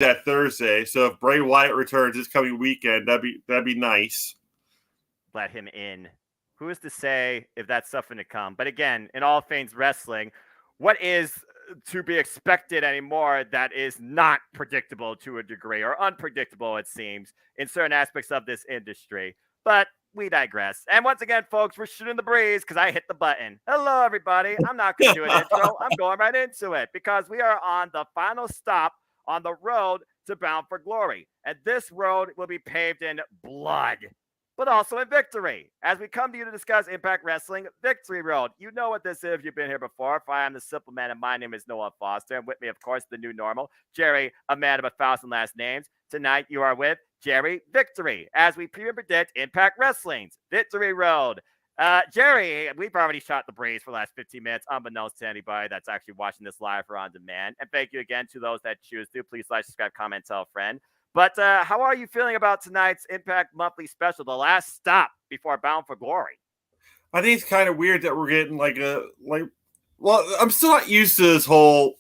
that Thursday. So if Bray Wyatt returns this coming weekend, that'd be nice. Let him in. Who is to say if that's something to come? But again, in all things wrestling, what is to be expected anymore that is not predictable to a degree or unpredictable, it seems, in certain aspects of this industry. But we digress. And once again, folks, we're shooting the breeze because I hit the button. Hello, everybody. I'm not going to do an intro. I'm going right into it because we are on the final stop on the road to Bound for Glory. And this road will be paved in blood, but also in victory. As we come to you to discuss Impact Wrestling Victory Road. You know what this is if you've been here before. If I am the Simple Man, and my name is Noah Foster. And with me, of course, the new normal, Jerry, a man of 1,000 last names. Tonight, you are with Jerry Victory as we preview and predict Impact Wrestling's Victory Road. Jerry, we've already shot the breeze for the last 15 minutes, unbeknownst to anybody that's actually watching this live or on demand. And thank you again to those that choose to. Please like, subscribe, comment, tell a friend. But how are you feeling about tonight's Impact Monthly Special, the last stop before Bound for Glory? I think it's kind of weird that we're getting well, I'm still not used to this whole,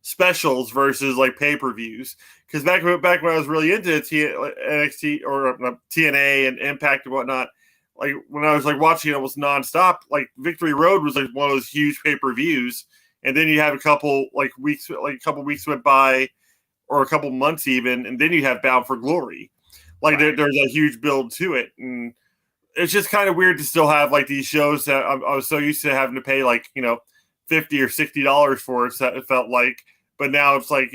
specials versus like pay-per-views. Because back when I was really into NXT or TNA and Impact and whatnot, like when I was like watching it almost nonstop, like Victory Road was like one of those huge pay-per-views, and then you have a couple weeks went by, or a couple months even, and then you have Bound for Glory. Like Right. there's a huge build to it, and it's just kind of weird to still have like these shows that I was so used to having to pay like $50 or $60 for. It felt like, but now it's like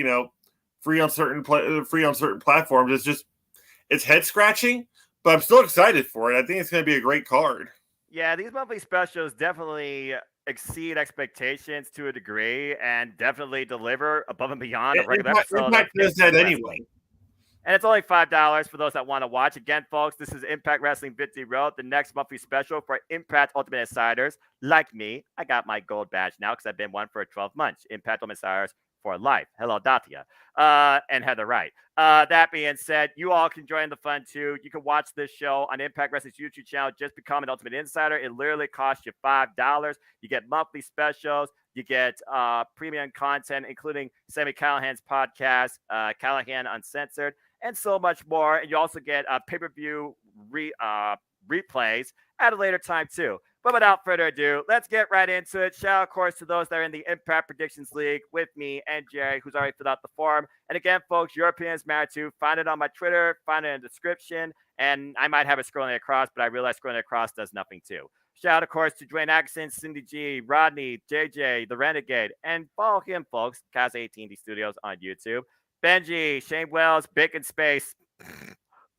free on certain platforms. It's head scratching, but I'm still excited for it. I think it's going to be a great card. Yeah, these monthly specials definitely exceed expectations to a degree and definitely deliver above and beyond a regular episode. Impact does that anyway. And it's only $5 for those that want to watch. Again, folks, this is Impact Wrestling Victory Road, the next monthly special for Impact Ultimate Insiders. Like me, I got my gold badge now because I've been one for 12 months. Impact Ultimate Insiders for life. Hello, Datia. And Heather Wright. That being said, you all can join the fun too. You can watch this show on Impact Wrestling's YouTube channel. Just become an Ultimate Insider. It literally costs you $5. You get monthly specials. You get premium content, including Sammy Callahan's podcast, Callahan Uncensored, and so much more. And you also get pay-per-view replays at a later time too. But without further ado, let's get right into it. Shout out, of course, to those that are in the Impact Predictions League with me and Jerry, who's already filled out the form. And again, folks, your opinions matter too. Find it on my Twitter, find it in the description, and I might have it scrolling across, but I realize scrolling across does nothing too. Shout out, of course, to Dwayne Atkinson, Cindy G, Rodney, JJ, The Renegade, and follow him, folks, Kaz18D Studios on YouTube. Benji, Shane Wells, Bacon Space,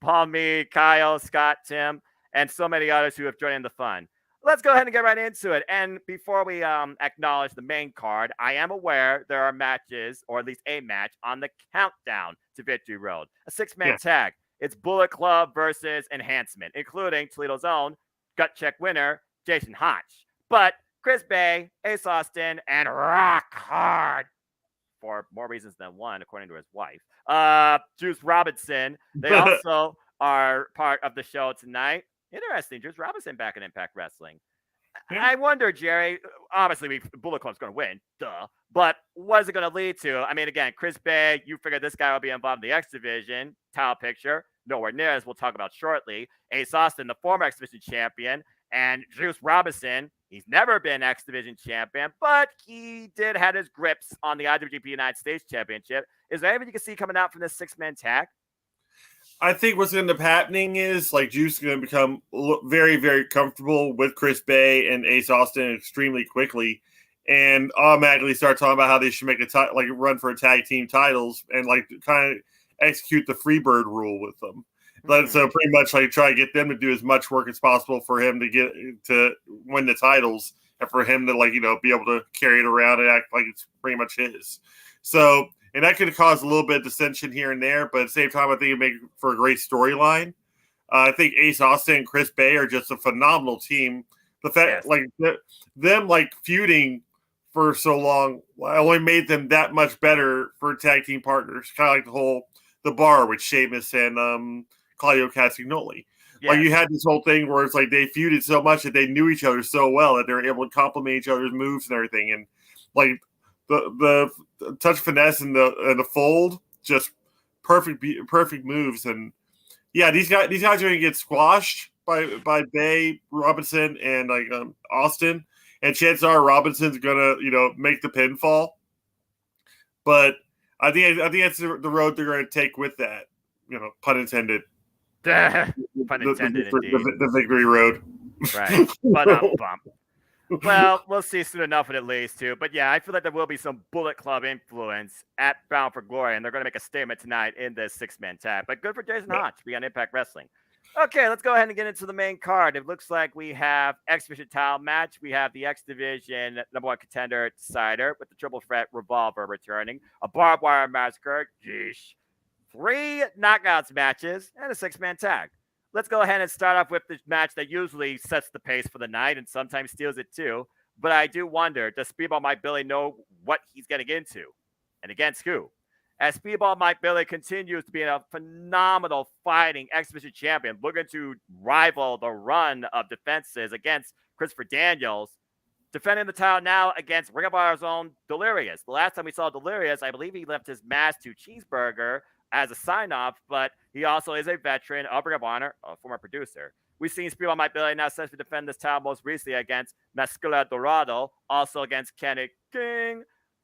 Paul Me, Kyle, Scott, Tim, and so many others who have joined in the fun. Let's go ahead and get right into it. And before we acknowledge the main card, I am aware there are matches, or at least a match, on the countdown to Victory Road. A six-man tag. It's Bullet Club versus Enhancement, including Toledo's own gut check winner, Jason Hotch. But Chris Bay, Ace Austin, and Rock Hard, for more reasons than one, according to his wife, Juice Robinson, they also are part of the show tonight. Interesting. Juice Robinson back in Impact Wrestling. Yeah. I wonder, Jerry, obviously Bullet Club's going to win, duh. But what is it going to lead to? I mean, again, Chris Bay, you figure this guy will be involved in the X Division. Title picture, nowhere near, as we'll talk about shortly. Ace Austin, the former X Division champion, and Juice Robinson, he's never been X Division champion, but he did have his grips on the IWGP United States Championship. Is there anything you can see coming out from this six-man tag? I think what's going to end up happening is like Juice is going to become very, very comfortable with Chris Bay and Ace Austin extremely quickly, and automatically start talking about how they should make a run for a tag team titles and like kind of execute the Freebird rule with them. So pretty much like try to get them to do as much work as possible for him to win the titles, and for him to be able to carry it around and act like it's pretty much his. So. And that could cause a little bit of dissension here and there, but at the same time, I think it'd make for a great storyline. I think Ace Austin and Chris Bay are just a phenomenal team. The fact, them feuding for so long, only made them that much better for tag team partners. Kind of like the Bar with Sheamus and Claudio Castagnoli. Yes. Like you had this whole thing where it's like they feuded so much that they knew each other so well that they were able to complement each other's moves and everything, and like. The touch finesse and the fold just perfect moves. And yeah, these guys are going to get squashed by Bay, Robinson, and like Austin. And chances are Robinson's going to make the pinfall. But I think that's the road they're going to take with that. Pun intended. Pun intended, indeed. The victory road. Right. But bump. Well, we'll see soon enough when it lays too. But yeah, I feel like there will be some Bullet Club influence at Bound for Glory, and they're going to make a statement tonight in this 6-man tag. But good for Jason Hodge to be on Impact Wrestling. Okay, let's go ahead and get into the main card. It looks like we have X Division title match. We have the X Division #1 contender decider with the triple threat revolver returning, a barbed wire massacre, 3 knockouts matches, and a 6-man tag. Let's go ahead and start off with the match that usually sets the pace for the night and sometimes steals it too. But I do wonder, does Speedball Mike Billy know what he's getting into? And against who? As Speedball Mike Billy continues to be a phenomenal fighting X Division champion, looking to rival the run of defenses against Christopher Daniels, defending the title now against Ring of Honor's own Delirious. The last time we saw Delirious, I believe he left his mask to Cheeseburger as a sign-off, but he also is a veteran of Ring of Honor, a former producer. We've seen Speedball Mike Billy now set to defend this title most recently against Mascula Dorado, also against Kenny King.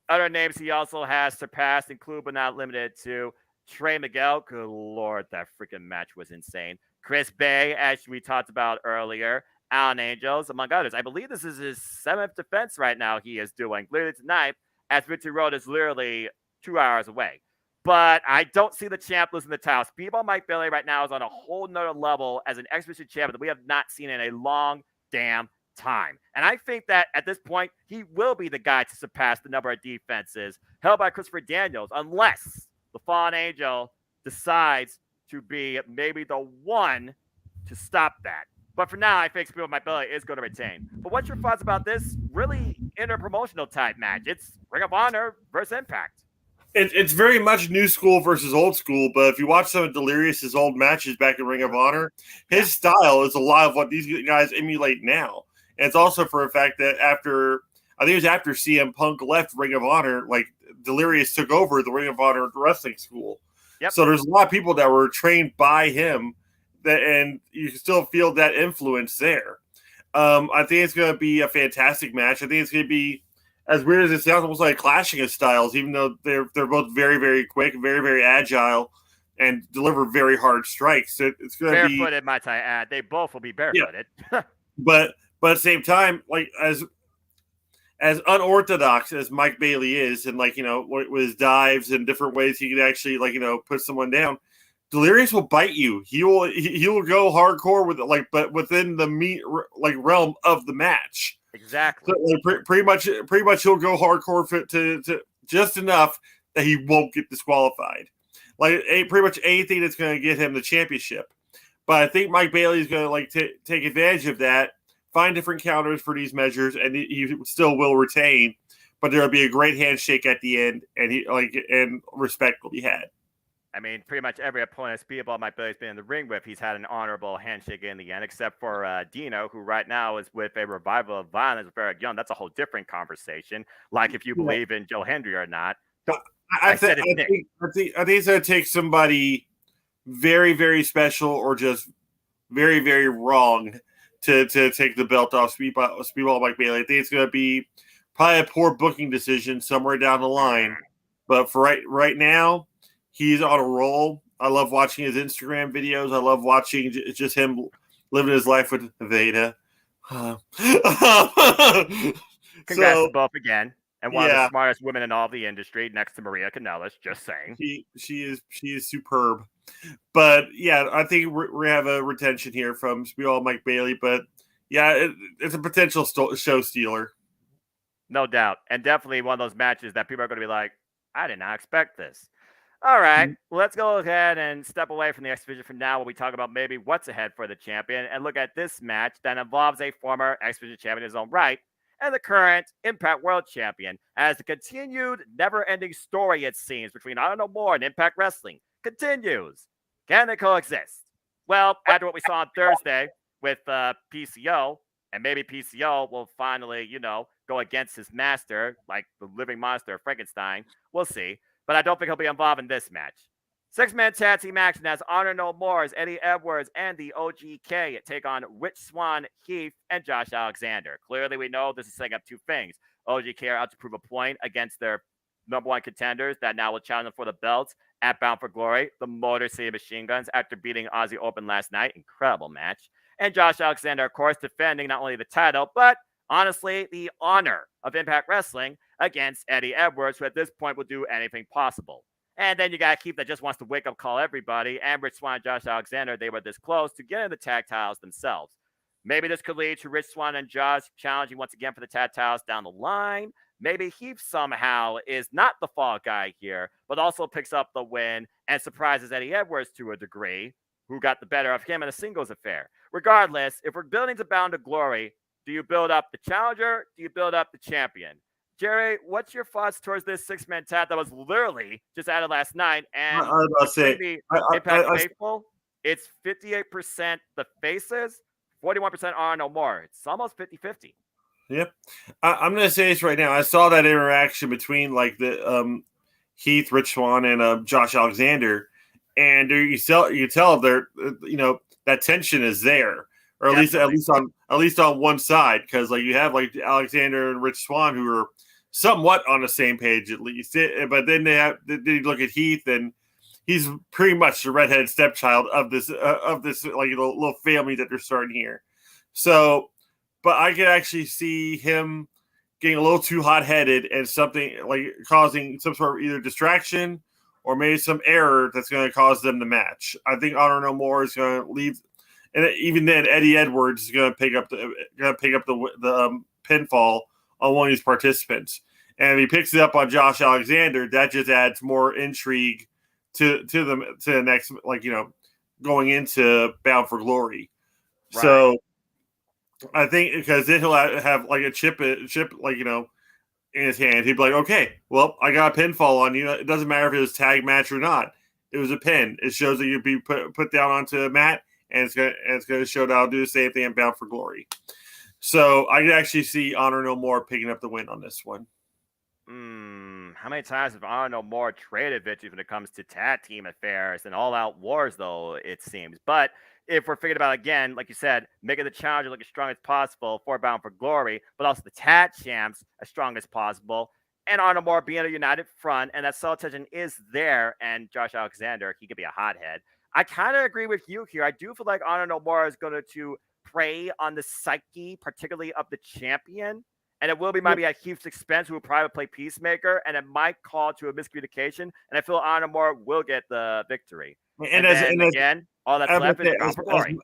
Other names he also has surpassed include, but not limited to, Trey Miguel. Good Lord, that freaking match was insane. Chris Bay, as we talked about earlier. Alan Angels, among others. I believe this is his 7th defense right now he is doing, literally tonight, as Victory Road is literally 2 hours away. But I don't see the champ losing the title. Speedball Mike Billy right now is on a whole nother level as an X Division champion that we have not seen in a long damn time. And I think that at this point, he will be the guy to surpass the number of defenses held by Christopher Daniels, unless the Fallen Angel decides to be maybe the one to stop that. But for now, I think Speedball Mike Billy is going to retain. But what's your thoughts about this really interpromotional type match? It's Ring of Honor versus Impact. It's very much new school versus old school, but if you watch some of Delirious's old matches back in Ring of Honor, his style is a lot of what these guys emulate now. And it's also for a fact that I think it was after CM Punk left Ring of Honor, like Delirious took over the Ring of Honor wrestling school. Yep. So there's a lot of people that were trained by him, and you can still feel that influence there. I think it's going to be a fantastic match. I think it's going to be, as weird as it sounds, almost like clashing of styles, even though they're both very, very quick, very, very agile, and deliver very hard strikes. So it's going to be barefooted, might I add. They both will be barefooted. Yeah. But at the same time, like as unorthodox as Mike Bailey is, and with his dives and different ways he can actually put someone down, Delirious will bite you. He will go hardcore with it, but within the meat realm of the match. Exactly. So, pretty much he'll go hardcore to just enough that he won't get disqualified. Pretty much anything that's going to get him the championship. But I think Mike Bailey is going to take advantage of that, find different counters for these measures, and he still will retain. But there'll be a great handshake at the end, and respect will be had. I mean, pretty much every opponent Speedball Mike Billy's been in the ring with, he's had an honorable handshake in the end, except for Dino, who right now is with a revival of violence with Eric Young. That's a whole different conversation. Like if you believe in Joe Hendry or not. I think it's going to take somebody very, very special or just very, very wrong to take the belt off Speedball Mike Bailey. I think it's going to be probably a poor booking decision somewhere down the line. But for right now, he's on a roll. I love watching his Instagram videos. I love watching just him living his life with Veda. Congrats to both again. And one of the smartest women in all the industry, next to Maria Kanellis, just saying. She is superb. But yeah, I think we have a retention here from Speedball Mike Bailey. But yeah, it's a potential show stealer. No doubt. And definitely one of those matches that people are going to be like, I did not expect this. All right, let's go ahead and step away from the X Division for now while we talk about maybe what's ahead for the champion and look at this match that involves a former X Division champion in his own right and the current Impact World Champion, as the continued never-ending story, it seems, between I Don't Know More and Impact Wrestling continues. Can they coexist? Well, after what we saw on Thursday with PCO, and maybe PCO will finally, go against his master, like the living monster of Frankenstein. We'll see. But I don't think he'll be involved in this match. Six-man tag team action has Honor No More, Eddie Edwards, and the OGK take on Rich Swann, Heath, and Josh Alexander. Clearly, we know this is setting up two things. OGK are out to prove a point against their number one contenders that now will challenge them for the belts at Bound for Glory, the Motor City Machine Guns, after beating Aussie Open last night. Incredible match. And Josh Alexander, of course, defending not only the title, but honestly, the honor of Impact Wrestling against Eddie Edwards, who at this point will do anything possible. And then you got Keith that just wants to wake up call everybody. And Rich Swann and Josh Alexander, they were this close to getting the tag titles themselves. Maybe this could lead to Rich Swann and Josh challenging once again for the tag titles down the line. Maybe Heath somehow is not the fall guy here, but also picks up the win and surprises Eddie Edwards to a degree, who got the better of him in a singles affair. Regardless, if we're building to Bound to Glory, do you build up the challenger? Do you build up the champion? Jerry, what's your thoughts towards this six-man tag that was literally just added last night? And I was about to say, Impact Faithful, it's 58% the faces, 41% are no more. It's almost 50-50. Yep. I'm going to say this right now. I saw that interaction between like the Heath, Rich Swann, and Josh Alexander, and you tell they're that tension is there, or at least on one side, because like you have like Alexander and Rich Swann who are somewhat on the same page at least, but then then you look at Heath, and he's pretty much the redheaded stepchild of this like little family that they're starting here. So. But I could actually see him getting a little too hot-headed and something like causing some sort of either distraction or maybe some error that's going to cause them the match. I think Honor No More is going to leave, and even then, Eddie Edwards is going to pick up the pinfall on one of these participants. And if he picks it up on Josh Alexander, that just adds more intrigue to the next, going into Bound for Glory. Right. So. I think because then he'll have like a chip, in his hand. He'd be like, "Okay, well, I got a pinfall on you. It doesn't matter if it was a tag match or not. It was a pin. It shows that you'd be put down onto a mat, and it's gonna show that I'll do the same thing in Bound for Glory." So I could actually see Honor No More picking up the win on this one. How many times have Honor No More traded victories when it comes to tag team affairs and all-out wars, though, it seems. But if we're thinking about, again, like you said, making the challenger look as strong as possible for Bound for Glory, but also the tag champs as strong as possible, and Honor No More being a united front, and that solid tension is there, and Josh Alexander, he could be a hothead. I kind of agree with you here. I do feel like Honor No More is going to prey on the psyche, particularly of the champion. And it will be maybe at Heath's expense, who will probably play Peacemaker, and it might call to a miscommunication. And I feel Honor More will get the victory. And again, all that's left is Bound for Glory.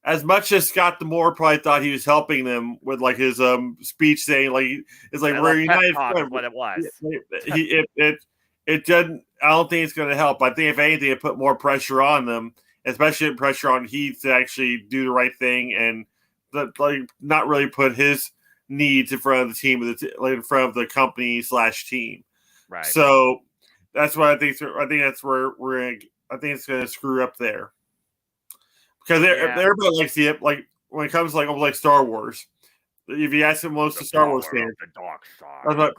As much as Scott D'Amore probably thought he was helping them with like his speech saying like it's like we're united. What it was. It doesn't. I don't think it's going to help. I think if anything, it put more pressure on them, especially pressure on Heath to actually do the right thing and not really put his needs in front of the team, in front of the company / team. Right. So that's what I think. I think that's where I think it's going to screw up there because everybody likes the when it comes to like Star Wars. If you ask most of Star Wars fans, the dark side.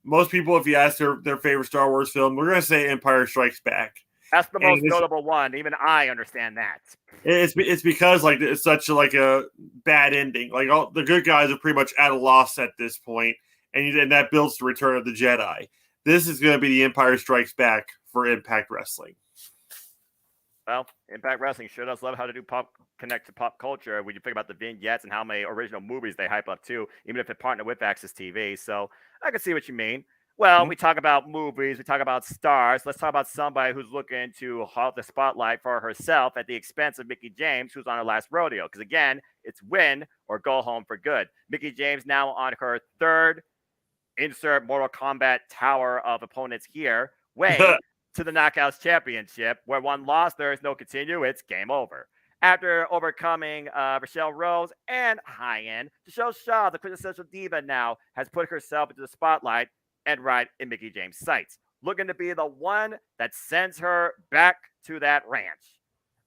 Most people, if you ask their favorite Star Wars film, we're going to say Empire Strikes Back. That's the most notable one. Even I understand that. It's because it's such a bad ending. Like all the good guys are pretty much at a loss at this point, and that builds the Return of the Jedi. This is going to be the Empire Strikes Back for Impact Wrestling. Well, Impact Wrestling sure does love how to connect to pop culture when you think about the vignettes and how many original movies they hype up too, even if they partner with Access TV. So I can see what you mean. Well, we talk about movies, we talk about stars. Let's talk about somebody who's looking to hold the spotlight for herself at the expense of Mickie James, who's on her last rodeo. Because again, it's win or go home for good. Mickie James now on her third insert Mortal Kombat tower of opponents here, way to the Knockouts Championship, where one loss, there is no continue. It's game over. After overcoming Rochelle Rose and high-end, Michelle Shaw, the quintessential diva now, has put herself into the spotlight and right in Mickie James' sights, looking to be the one that sends her back to that ranch.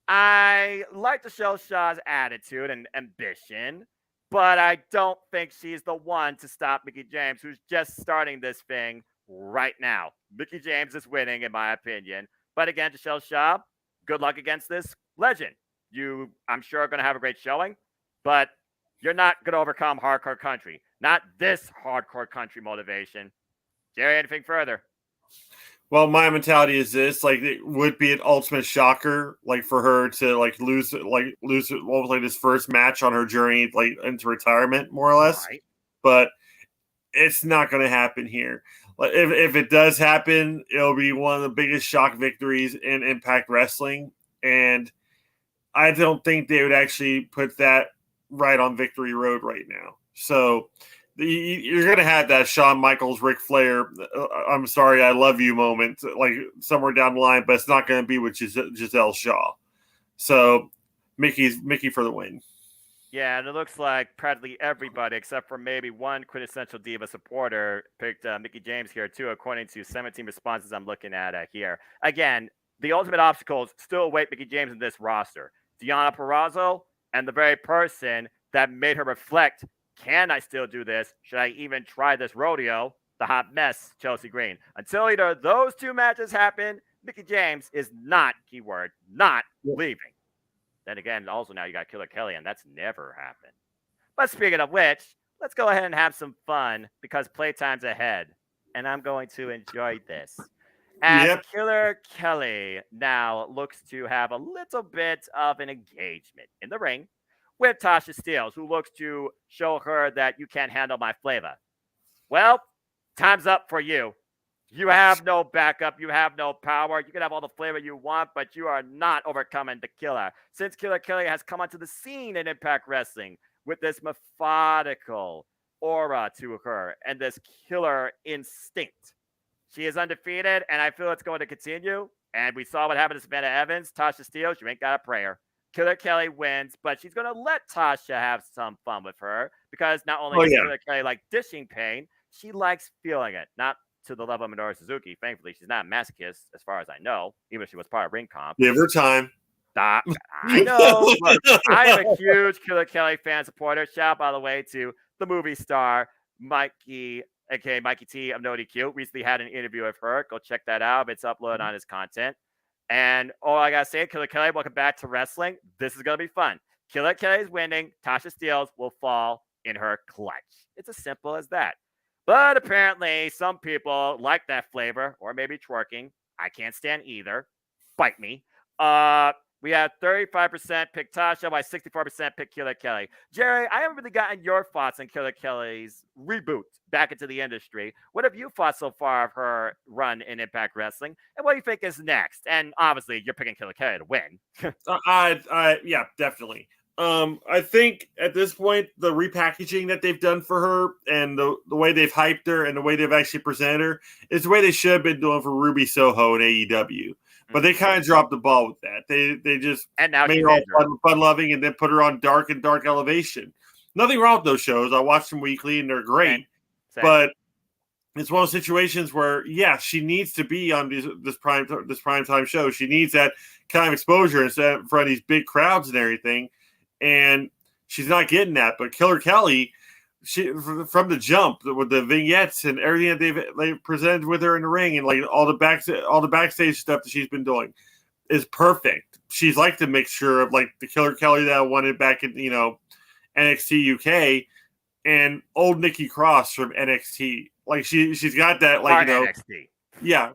I like Michelle Shaw's attitude and ambition, but I don't think she's the one to stop Mickie James, who's just starting this thing right now. Mickie James is winning, in my opinion. But again, Giselle Shaw, good luck against this legend. You, I'm sure, are going to have a great showing, but you're not going to overcome hardcore country. Not this hardcore country motivation. Jerry, anything further? Well, my mentality is this: like, it would be an ultimate shocker, like for her to lose what was like this first match on her journey, like into retirement, more or less. Right. But it's not going to happen here. Like, if it does happen, it'll be one of the biggest shock victories in Impact Wrestling, and I don't think they would actually put that right on Victory Road right now. So you're going to have that Shawn Michaels, Ric Flair, I'm sorry, I love you moment, like somewhere down the line, but it's not going to be with Giselle Shaw. So Mickey for the win. Yeah, and it looks like practically everybody, except for maybe one quintessential diva supporter, picked Mickie James here too, according to 17 responses I'm looking at here. Again, the ultimate obstacles still await Mickie James in this roster. Deonna Purrazzo and the very person that made her reflect, can I still do this? Should I even try this rodeo? The hot mess, Chelsea Green. Until either of those two matches happen, Mickie James is not, keyword, not leaving. Then again, also now you got Killer Kelly, and that's never happened. But speaking of which, let's go ahead and have some fun because playtime's ahead, and I'm going to enjoy this. As Killer Kelly now looks to have a little bit of an engagement in the ring with Tasha Steelz, who looks to show her that you can't handle my flavor. Well, time's up for you. You have no backup. You have no power. You can have all the flavor you want, but you are not overcoming the killer. Since Killer Kelly has come onto the scene in Impact Wrestling with this methodical aura to her and this killer instinct, she is undefeated, and I feel it's going to continue. And we saw what happened to Savannah Evans. Tasha Steelz, you ain't got a prayer. Killer Kelly wins, but she's going to let Tasha have some fun with her because not only does Killer Kelly like dishing pain, she likes feeling it. Not to the level of Minoru Suzuki. Thankfully, she's not a masochist, as far as I know, even if she was part of Ring Comp. Give her time. I know. Look, I am a huge Killer Kelly fan supporter. Shout out, by the way, to the movie star Mikey, aka Mikey T of No DQ. Recently had an interview with her. Go check that out. It's uploaded on his content. And all I gotta say, Killer Kelly, welcome back to wrestling. This is gonna be fun. Killer Kelly is winning. Tasha Steelz will fall in her clutch. It's as simple as that. But apparently, some people like that flavor, or maybe twerking. I can't stand either. Bite me. We have 35% pick Tasha, by 64% pick Killer Kelly. Jerry, I haven't really gotten your thoughts on Killer Kelly's reboot back into the industry. What have you thought so far of her run in Impact Wrestling? And what do you think is next? And obviously, you're picking Killer Kelly to win. Yeah, definitely. I think at this point, the repackaging that they've done for her and the way they've hyped her and the way they've actually presented her is the way they should have been doing for Ruby Soho in AEW. But they kind of dropped the ball with that. They just made her all fun-loving and then put her on Dark and Dark Elevation. Nothing wrong with those shows. I watch them weekly and they're great. Same. But it's one of those situations where, yeah, she needs to be on this primetime show. She needs that kind of exposure instead in front of these big crowds and everything. And she's not getting that. But Killer Kelly, she from the jump with the vignettes and everything that they've presented with her in the ring and like all the backstage stuff that she's been doing is perfect. She's like the mixture of like the Killer Kelly that I wanted back in NXT UK and old Nikki Cross from NXT. Like she's got that like NXT. Yeah,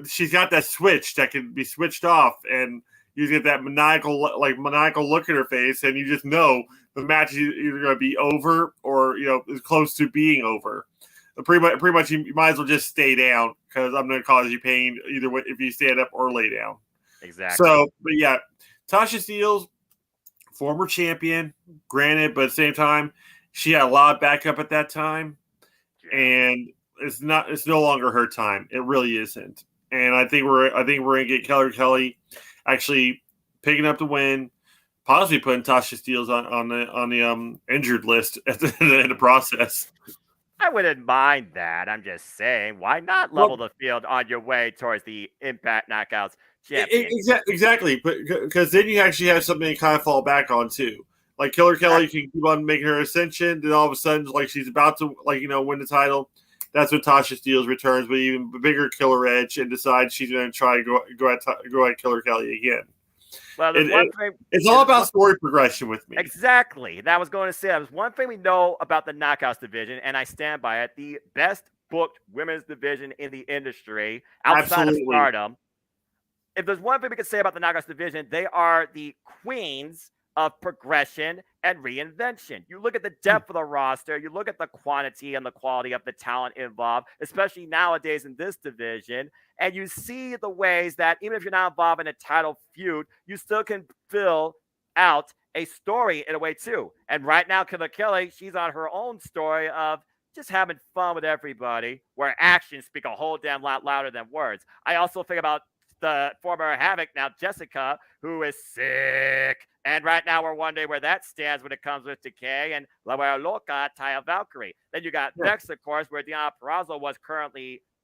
she's got that switch that can be switched off and you get that maniacal look at her face, and you just know the match is either going to be over or is close to being over. Pretty much, you might as well just stay down because I'm going to cause you pain either way if you stand up or lay down. Exactly. So, but yeah, Tasha Steelz, former champion, granted, but at the same time, she had a lot of backup at that time, and it's no longer her time. It really isn't. And I think we're going to get Killer Kelly actually picking up the win, possibly putting Tasha Steelz on the injured list at the end of the process. I wouldn't mind that. I'm just saying, why not level the field on your way towards the Impact Knockouts championship? Exactly, because then you actually have something to kind of fall back on too. Like Killer Kelly can keep on making her ascension, then all of a sudden, like she's about to win the title. that's when Tasha Steelz returns with even bigger killer edge and decides she's going to try to go at Killer Kelly again. Well, there's one thing. It's all about story progression with me. Exactly. That was going to say, that was one thing we know about the Knockouts division, and I stand by it. The best booked women's division in the industry outside of Stardom. If there's one thing we could say about the Knockouts division, they are the queens of progression and reinvention. You look at the depth of the roster, you look at the quantity and the quality of the talent involved, especially nowadays in this division, and you see the ways that even if you're not involved in a title feud, you still can fill out a story in a way too. And right now, Killer Kelly, she's on her own story of just having fun with everybody, where actions speak a whole damn lot louder than words. I also think about the former Havoc, now Jessica, who is sick. And right now we're wondering where that stands when it comes with Decay and La Loca, Taya Valkyrie. Then you got Vex, of course, where Deonna Purrazzo was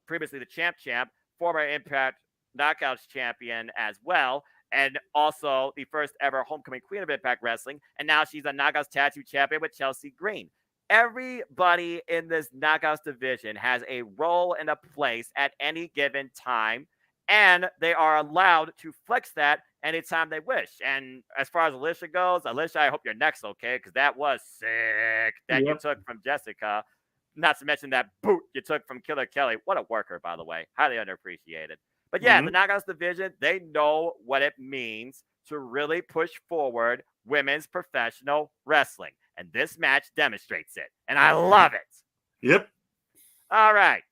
previously the champ, former Impact Knockouts champion as well, and also the first ever homecoming queen of Impact Wrestling. And now she's a Knockouts Tag Team champion with Chelsea Green. Everybody in this Knockouts division has a role and a place at any given time, and they are allowed to flex that anytime they wish. And as far as Alicia goes, Alicia, I hope your neck's okay, because that was sick that you took from Jessica. Not to mention that boot you took from Killer Kelly. What a worker, by the way. Highly underappreciated. But yeah, the Knockouts division, they know what it means to really push forward women's professional wrestling. And this match demonstrates it. And I love it. Yep. All right.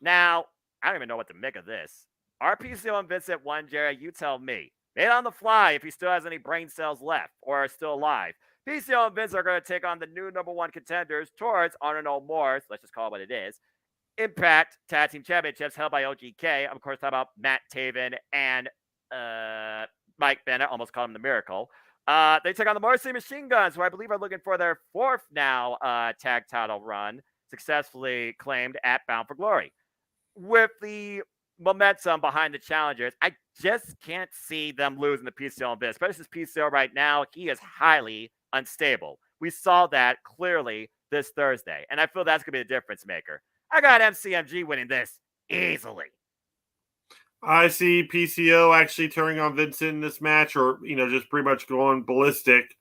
Now, I don't even know what to make of this. Are PCO and Vincent won, Jerry? You tell me. Made on the fly if he still has any brain cells left or are still alive. PCO and Vince are going to take on the new number one contenders towards Honor No More. So let's just call it what it is. Impact Tag Team Championships held by OGK. I'm, of course, talking about Matt Taven and Mike Bennett. Almost called him the Miracle. They took on the Morrissey Machine Guns, who I believe are looking for their fourth now tag title run, successfully claimed at Bound for Glory. With the momentum behind the challengers, I just can't see them losing the PCO and Vince, especially since PCO right now, he is highly unstable. We saw that clearly this Thursday, and I feel that's going to be the difference maker. I got MCMG winning this easily. I see PCO actually turning on Vincent in this match, or, just pretty much going ballistic.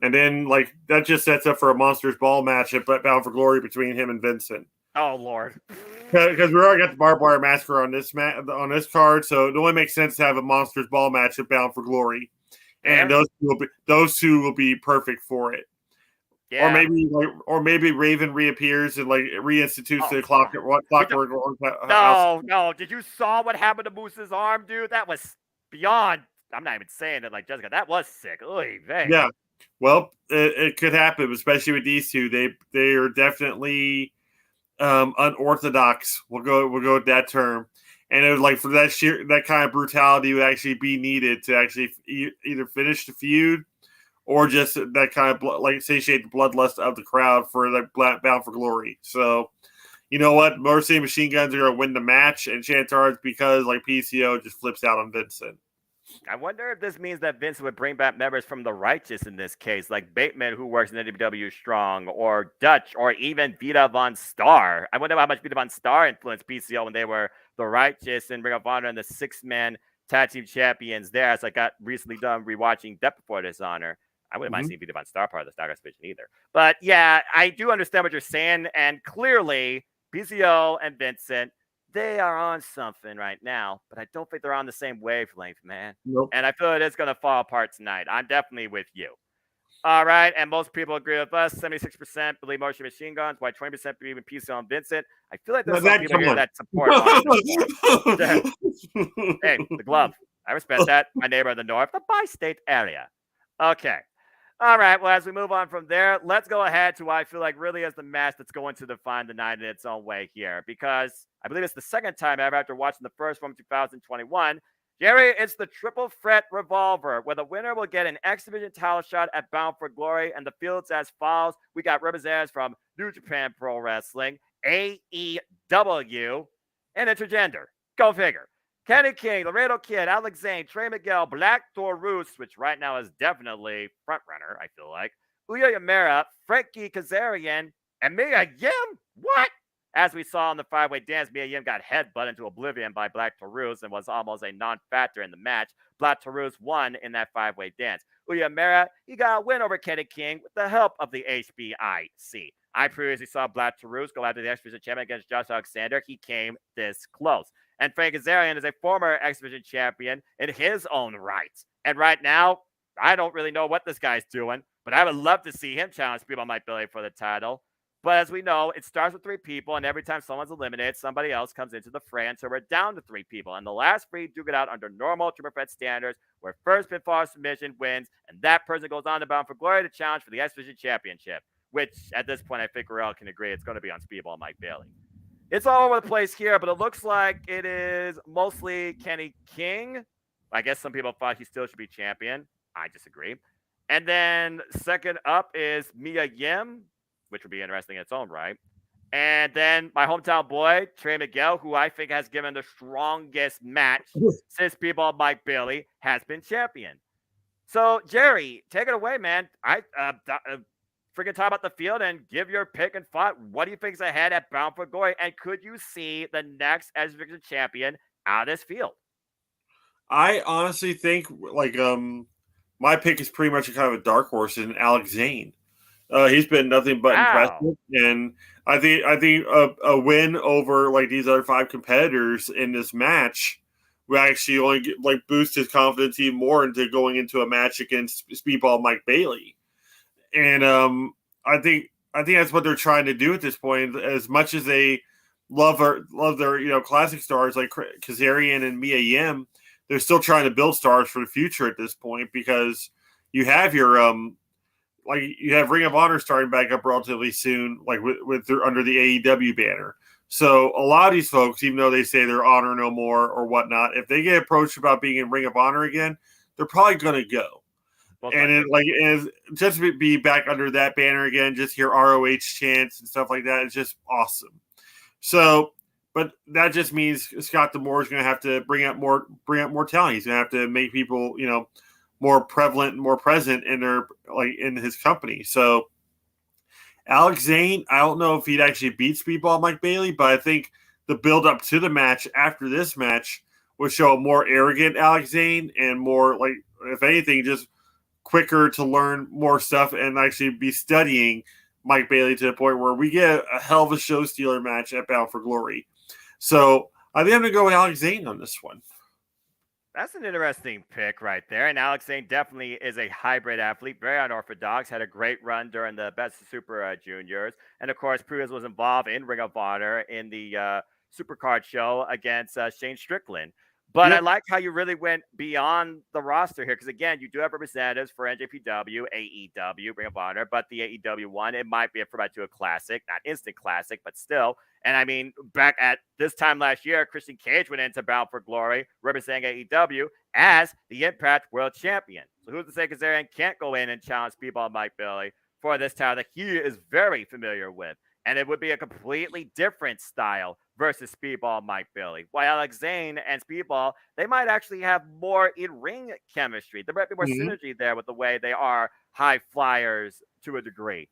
And then, that just sets up for a Monsters Ball match at Bound for Glory between him and Vincent. Oh, Lord. Because we already got the Barbed Wire Massacre on this card, so it only makes sense to have a Monsters Ball match at Bound for Glory. And those two will be perfect for it. Yeah. Or maybe Raven reappears and reinstitutes the clockwork. No. Did you saw what happened to Moose's arm, dude? That was beyond. I'm not even saying it like Jessica. That was sick. Oy vey. Yeah. Well, it could happen, especially with these two. They are definitely unorthodox. We'll go with that term. And it was for that kind of brutality would actually be needed to actually either finish the feud, or just that kind of satiate the bloodlust of the crowd for Bound for Glory. So, you know what? Mercy Machine Guns are going to win the match, and chances are it's because PCO just flips out on Vincent. I wonder if this means that Vince would bring back members from the Righteous in this case, like Bateman, who works in WWE Strong, or Dutch, or even Vita Von Star. I wonder how much Vita Von Star influenced PCO when they were the Righteous and Ring of Honor and the six-man tag team champions there, as I got recently done rewatching Death Before Dishonor. I wouldn't mind seeing Vita Von Star part of the Stardust division either. But yeah, I do understand what you're saying. And clearly, PCO and Vincent, they are on something right now. But I don't think they're on the same wavelength, man. Nope. And I feel it's going to fall apart tonight. I'm definitely with you. All right. And most people agree with us. 76% believe Motion Machine Guns, while 20% believe in PCO and Vincent. I feel like there's some people here that support Hey, the glove. I respect that. My neighbor in the north, the bi-state area. Okay. All right, well, as we move on from there, let's go ahead to what I feel like really is the match that's going to define the night in its own way here, because I believe it's the second time ever after watching the first from 2021. Jerry, it's the triple threat revolver, where the winner will get an X Division title shot at Bound for Glory, and the fields as follows. We got representatives from New Japan Pro Wrestling, AEW, and Intergender. Go figure. Kenny King, Laredo Kid, Alex Zane, Trey Miguel, Black Taurus, which right now is definitely front runner, I feel like, Uya Yamera, Frankie Kazarian, and Mia Yim. What? As we saw in the five-way dance, Mia Yim got headbutted into oblivion by Black Taurus and was almost a non-factor in the match. Black Taurus won in that five-way dance. Uya Mera, he got a win over Kenny King with the help of the HBIC. I previously saw Black Taurus go after the X Division champion against Josh Alexander. He came this close. And Frank Kazarian is a former X Division champion in his own right. And right now, I don't really know what this guy's doing, but I would love to see him challenge people on my Billy for the title. But as we know, it starts with 3 people, and every time someone's eliminated, somebody else comes into the fray until we're down to 3 people. And the last 3 duke it out under normal triple threat standards, where first pinfall submission wins, and that person goes on to Bound for Glory to challenge for the X Division Championship, which at this point I think we all can agree it's going to be on Speedball Mike Bailey. It's all over the place here, but it looks like it is mostly Kenny King. I guess some people thought he still should be champion. I disagree. And then second up is Mia Yim, which would be interesting in its own right. And then my hometown boy, Trey Miguel, who I think has given the strongest match since Speedball Mike Bailey has been champion. So, Jerry, take it away, man. Freaking talk about the field and give your pick and thought. What do you think is ahead at Bound for Glory? And could you see the next X Division champion out of this field? I honestly think my pick is pretty much a kind of a dark horse in Alex Zane. He's been nothing but impressive, and I think a win over like these other 5 competitors in this match will actually only boost his confidence even more into going into a match against Speedball Mike Bailey. And I think that's what they're trying to do at this point. As much as they love their classic stars like Kazarian and Mia Yim, they're still trying to build stars for the future at this point, because you have your you have Ring of Honor starting back up relatively soon, like with under the AEW banner. So a lot of these folks, even though they say they're Honor no more or whatnot, if they get approached about being in Ring of Honor again, they're probably going to go. And just to be back under that banner again, just hear ROH chants and stuff like that, it's just awesome. So, but that just means Scott D'Amore is going to have to bring up more talent. He's going to have to make people, more prevalent and more present in in his company. So, Alex Zane, I don't know if he'd actually beat Speedball Mike Bailey, but I think the build up to the match after this match would show a more arrogant Alex Zane and more if anything, just quicker to learn more stuff and actually be studying Mike Bailey to the point where we get a hell of a show stealer match at Bound for Glory. So I think I'm going to go with Alex Zane on this one. That's an interesting pick right there. And Alex Zane definitely is a hybrid athlete, very unorthodox, had a great run during the Best of Super Juniors. And of course, Prudence was involved in Ring of Honor in the Supercard show against Shane Strickland. But I like how you really went beyond the roster here, because again, you do have representatives for NJPW, AEW, Ring of Honor, but the AEW one, it might be a format to a classic, not instant classic, but still. And I mean, back at this time last year, Christian Cage went into Bound for Glory representing AEW as the Impact World Champion. So who's to say Kazarian can't go in and challenge Speedball Mike Bailey for this title that he is very familiar with? And it would be a completely different style versus Speedball Mike Bailey. While Alex Zane and Speedball, they might actually have more in-ring chemistry. There might be more synergy there with the way they are high flyers to a degree.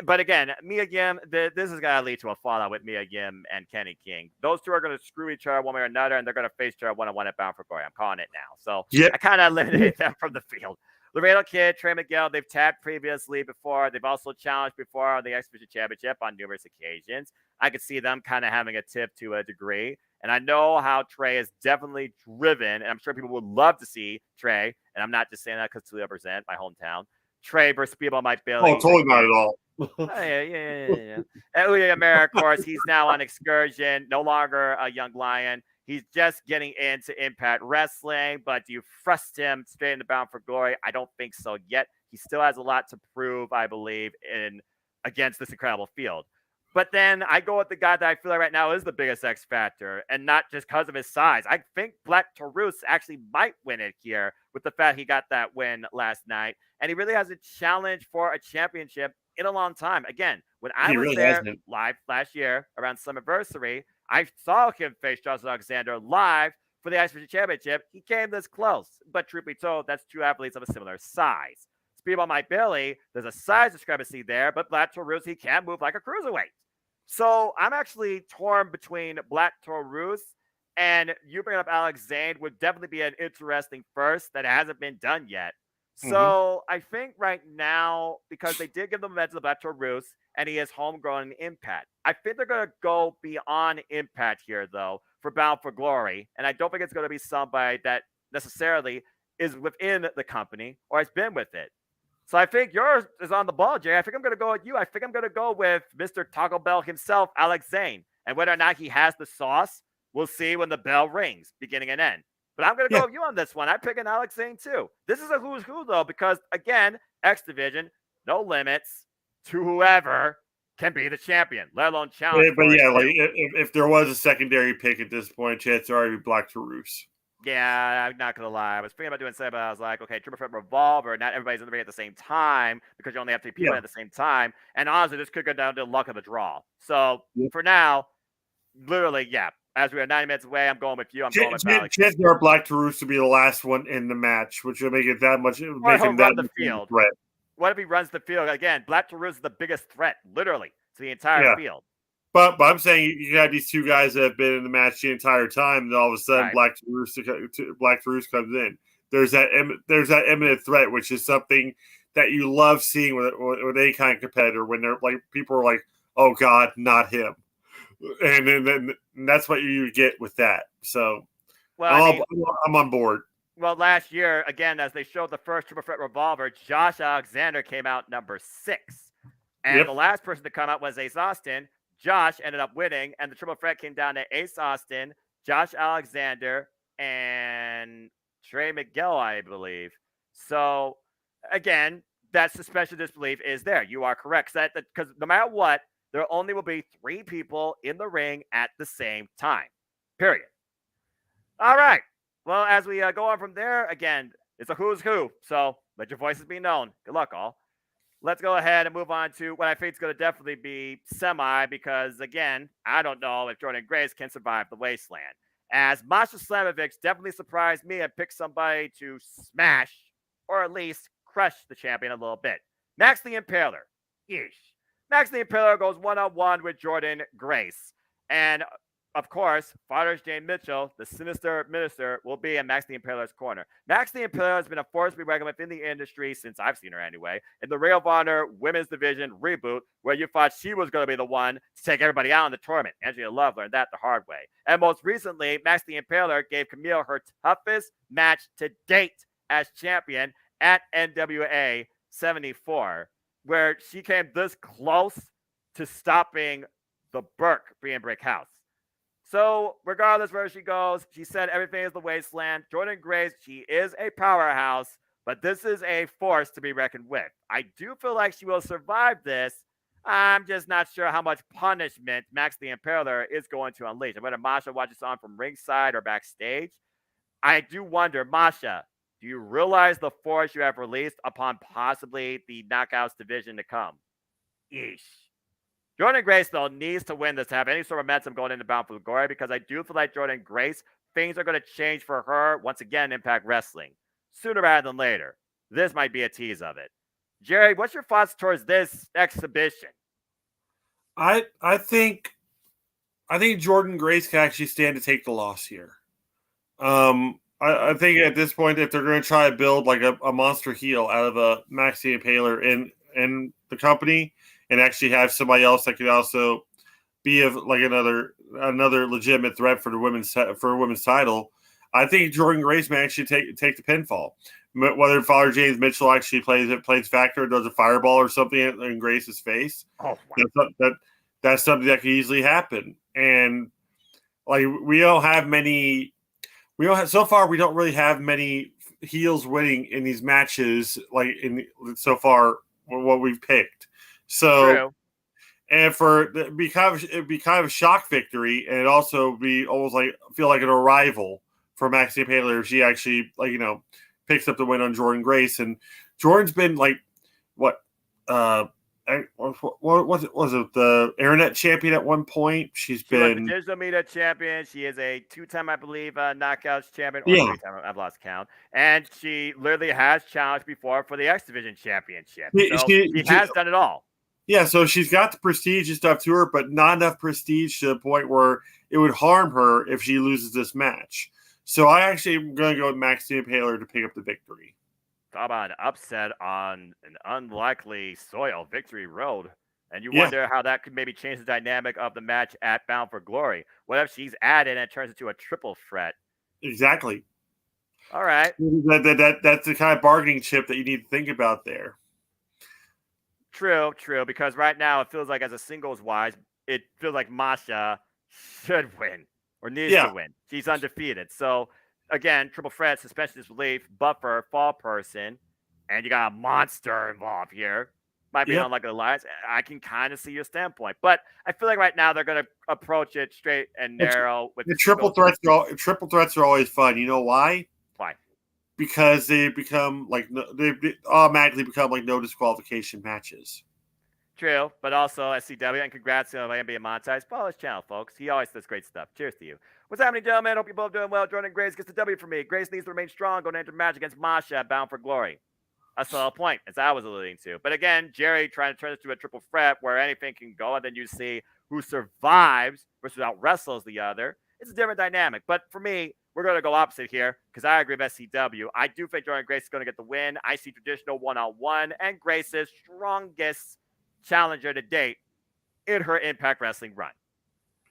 But again, Mia Yim, this is going to lead to a fallout with Mia Yim and Kenny King. Those two are going to screw each other one way or another, and they're going to face each other one-on-one at Bound for Glory. I'm calling it now. So I kind of eliminated them from the field. Laredo Kid, Trey Miguel, they've tagged previously before. They've also challenged before on the X Division Championship on numerous occasions. I could see them kind of having a tip to a degree. And I know how Trey is definitely driven, and I'm sure people would love to see Trey, and I'm not just saying that because to represent my hometown, Trey versus Speedball Mike Bailey. Oh, totally not at all. Yeah. And Uya Mera, of course, he's now on excursion, no longer a young lion. He's just getting into Impact Wrestling, but do you thrust him straight into Bound for Glory? I don't think so yet. He still has a lot to prove, I believe, against this incredible field. But then I go with the guy that I feel like right now is the biggest X factor, and not just because of his size. I think Black Taurus actually might win it here with the fact he got that win last night, and he really hasn't challenged for a championship in a long time. Again, when I was there live last year around Summerversary, I saw him face Josh Alexander live for the X Division Championship. He came this close, but truth be told, that's 2 athletes of a similar size. Speedball Mike Bailey, there's a size discrepancy there, but Black Taurus, he can move like a cruiserweight. So I'm actually torn between Black Taurus and you bringing up Alex Zane would definitely be an interesting first that hasn't been done yet. Hmm. So I think right now, because they did give the momentum to Black Taurus and he is homegrown in Impact, I think they're going to go beyond Impact here, though, for Bound for Glory. And I don't think it's going to be somebody that necessarily is within the company or has been with it. So I think yours is on the ball, Jay. I think I'm going to go with you. I think I'm going to go with Mr. Taco Bell himself, Alex Zane. And whether or not he has the sauce, we'll see when the bell rings, beginning and end. But I'm going to Yeah, go with you on this one. I'm picking Alex Zane too. This is a who's who, though, because again, X Division, no limits to whoever can be the champion, let alone challenge but for it yeah, like too. if there was a secondary pick at this point, chance already be Black Taurus. Yeah, I'm not gonna lie. I was thinking about doing something, but I was like, okay, triple threat revolver. Not everybody's in the ring at the same time because you only have 3 people Yeah. at the same time. And honestly, this could go down to luck of the draw. So Yep. for now, literally, yeah. As we are 90 minutes away, I'm going with you. I'm going with Alex. Chance for Black Taurus to be the last one in the match, which will make it that much, Or make he'll him that run the much of a field. threat. What if he runs the field again? Black Taurus is the biggest threat, literally, to the entire Yeah. field. But I'm saying you got these two guys that have been in the match the entire time, and all of a sudden Right. Black Taurus comes in. There's that imminent threat, which is something that you love seeing with any kind of competitor when they're like people are like, oh God, not him, and then that's what you get with that. So Well, I mean, I'm on board. well, last year, again, as they showed the first triple threat revolver, Josh Alexander came out number 6. And Yep. the last person to come out was Ace Austin. Josh ended up winning, and the triple threat came down to Ace Austin, Josh Alexander, and Trey Miguel, I believe. So, again, that suspension of disbelief is there. You are correct. Because no matter what, there only will be 3 people in the ring at the same time. Period. All right. Well, as we go on from there, again, it's a who's who. So let your voices be known. Good luck, all. Let's go ahead and move on to what I think is going to definitely be semi because, again, I don't know if Jordan Grace can survive the wasteland. As Masha Slamovic definitely surprised me and picked somebody to smash or at least crush the champion a little bit. Max the Impaler. Yeesh. Max the Impaler goes one-on-one with Jordan Grace. And of course, Father's Jane Mitchell, the sinister minister, will be in Max the Impaler's corner. Max the Impaler has been a force to be reckoned with in the industry since I've seen her anyway. In the Ring of Honor Women's Division reboot, where you thought she was going to be the one to take everybody out in the tournament. Angela Love learned that the hard way. And most recently, Max the Impaler gave Camille her toughest match to date as champion at NWA 74, where she came this close to stopping the Burke being Brick House. So, regardless where she goes, she said everything is the wasteland. Jordan Grace, she is a powerhouse, but this is a force to be reckoned with. I do feel like she will survive this. I'm just not sure how much punishment Max the Impaler is going to unleash. And whether Masha watches on from ringside or backstage, I do wonder, Masha, do you realize the force you have released upon possibly the Knockouts division to come? Yeesh. Jordan Grace, though, needs to win this to have any sort of momentum going into Bound for Glory because I do feel like Jordan Grace, things are going to change for her once again in Impact Wrestling. Sooner rather than later. This might be a tease of it. Jerry, what's your thoughts towards this exhibition? I think Jordan Grace can actually stand to take the loss here. I think at this point, if they're going to try to build like a monster heel out of a Maxi Impaler in the company, and actually have somebody else that could also be of like another legitimate threat for the women's title, I think Jordan Grace may actually take the pinfall. Whether Father James Mitchell actually plays factor, does a fireball or something in Grace's face, Oh, wow. that's something that could easily happen. And like we don't have so far we don't really have many heels winning in these matches like so far what we've picked. So True. and it'd be kind of a shock victory, and it also be almost like feel like an arrival for Maxie Paler if she actually picks up the win on Jordan Grace. And Jordan's been like what was it, the internet champion at one point? She was the digital media champion. She is a 2-time, I believe, knockouts champion, or 3-time. I've lost count. And she literally has challenged before for the X Division championship. So she has done it all. Yeah, so she's got the prestige and stuff to her, but not enough prestige to the point where it would harm her if she loses this match. So I actually am going to go with Maxine Impaler to pick up the victory. Talk about an upset on an unlikely soil, Victory Road. And you Yeah, wonder how that could maybe change the dynamic of the match at Bound for Glory. What if she's added and it turns into a triple threat? exactly. All right. That's the kind of bargaining chip that you need to think about there. True. Because right now it feels like, as a singles wise, it feels like Masha should win or needs to Yeah, win. She's undefeated. So again, triple threat, suspension is relief, buffer, fall person, and you got a monster involved here. Might be an yeah. unlikely alliance. I can kind of see your standpoint, but I feel like right now they're going to approach it straight and narrow with The singles. triple threats are always fun. You know why? Why? Because they automatically become like no disqualification matches. True, but also SCW, and congrats on him being monetized. Follow his channel, folks. He always does great stuff. Cheers to you. What's happening, gentlemen? Hope you're both doing well. Jordan Grace gets the W for me. Grace needs to remain strong, going to enter the match against Masha, Bound for Glory. That's the whole point, as I was alluding to. But again, Jerry trying to turn this to a triple threat where anything can go, and then you see who survives versus out wrestles the other. It's a different dynamic. But for me, we're going to go opposite here because I agree with SCW. I do think Jordan Grace is going to get the win. I see traditional one-on-one and Grace's strongest challenger to date in her Impact Wrestling run.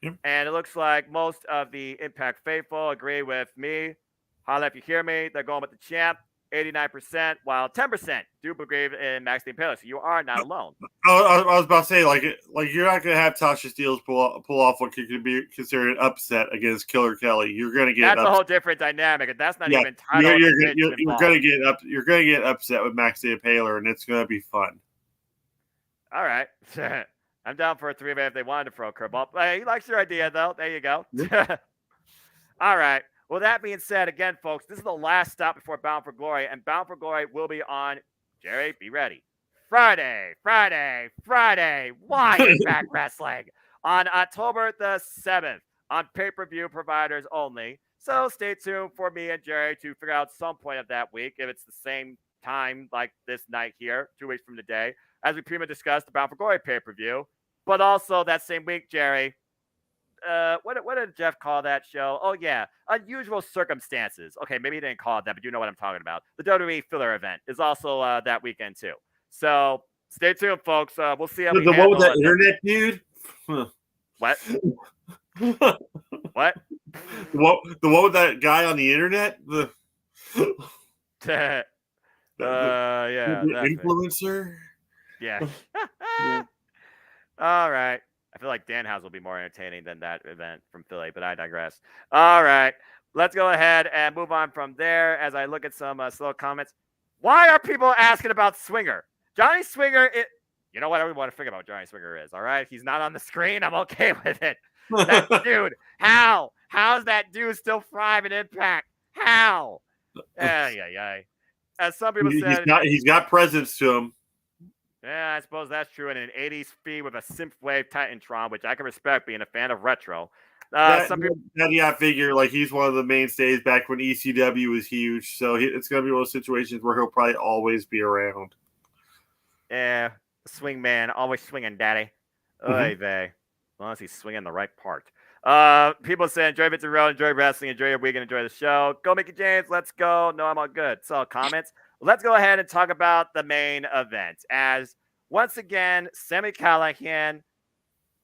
Yep. And it looks like most of the Impact faithful agree with me. Holla if you hear me. They're going with the champ, 89%, while 10% do agree in Max Impaler. So you are not alone. I was about to say, like you're not going to have Tasha Steelz pull off what could be considered an upset against Killer Kelly. You're going to get that's a whole different dynamic, and that's not even title. You're going to get upset with Max Impaler, and it's going to be fun. All right. I'm down for a three-man if they wanted to throw a curveball. Hey, he likes your idea, though. There you go. All right. Well, that being said, again, folks, this is the last stop before Bound for Glory, and Bound for Glory will be on, Jerry, be ready, Friday. Why Impact Wrestling? On October the 7th, on pay-per-view providers only. So stay tuned for me and Jerry to figure out some point of that week, if it's the same time like this night here, 2 weeks from today, as we previously discussed, the Bound for Glory pay-per-view. But also that same week, Jerry, what did Jeff call that show? Oh, yeah, Unusual Circumstances. Okay, maybe he didn't call it that, but you know what I'm talking about. The WWE filler event is also that weekend, too. So stay tuned, folks. We'll see how we handle one with that internet dude? What? What? The one with that guy on the internet? Yeah. The influencer? Yeah. All right. I feel like Danhausen will be more entertaining than that event from Philly, but I digress. All right. Let's go ahead and move on from there as I look at some slow comments. Why are people asking about Swinger? Johnny Swinger, you know what? I want to figure out what Johnny Swinger is, all right? He's not on the screen. I'm okay with it. That dude, how? How's that dude still thriving Impact? How? As some people said, he's got presence to him. Yeah, I suppose that's true. In an 80s feed with a synthwave Titantron, which I can respect being a fan of retro. I figure like he's one of the mainstays back when ECW was huge. So it's going to be one of those situations where he'll probably always be around. Yeah, swing man, always swinging, daddy. Oy vey. As long as he's swinging the right part. People say enjoy Victory Road, enjoy wrestling, enjoy your weekend, enjoy the show. Go Mickey James, let's go. No, I'm all good. So comments. Let's go ahead and talk about the main event. As once again, Sami Callihan,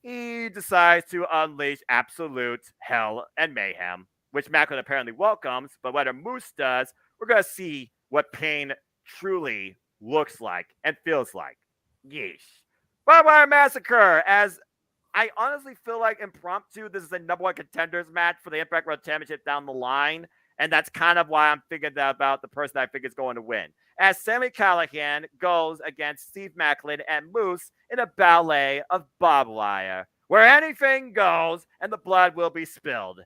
he decides to unleash absolute hell and mayhem, which Macklin apparently welcomes. But whether Moose does, we're going to see what pain truly looks like and feels like. Yeesh. Barbed Wire Massacre, as I honestly feel like impromptu, this is a number one contenders match for the Impact World Championship down the line. And that's kind of why I'm thinking about the person I think is going to win. As Sami Callihan goes against Steve Macklin and Moose in a ballet of barbed wire, where anything goes and the blood will be spilled.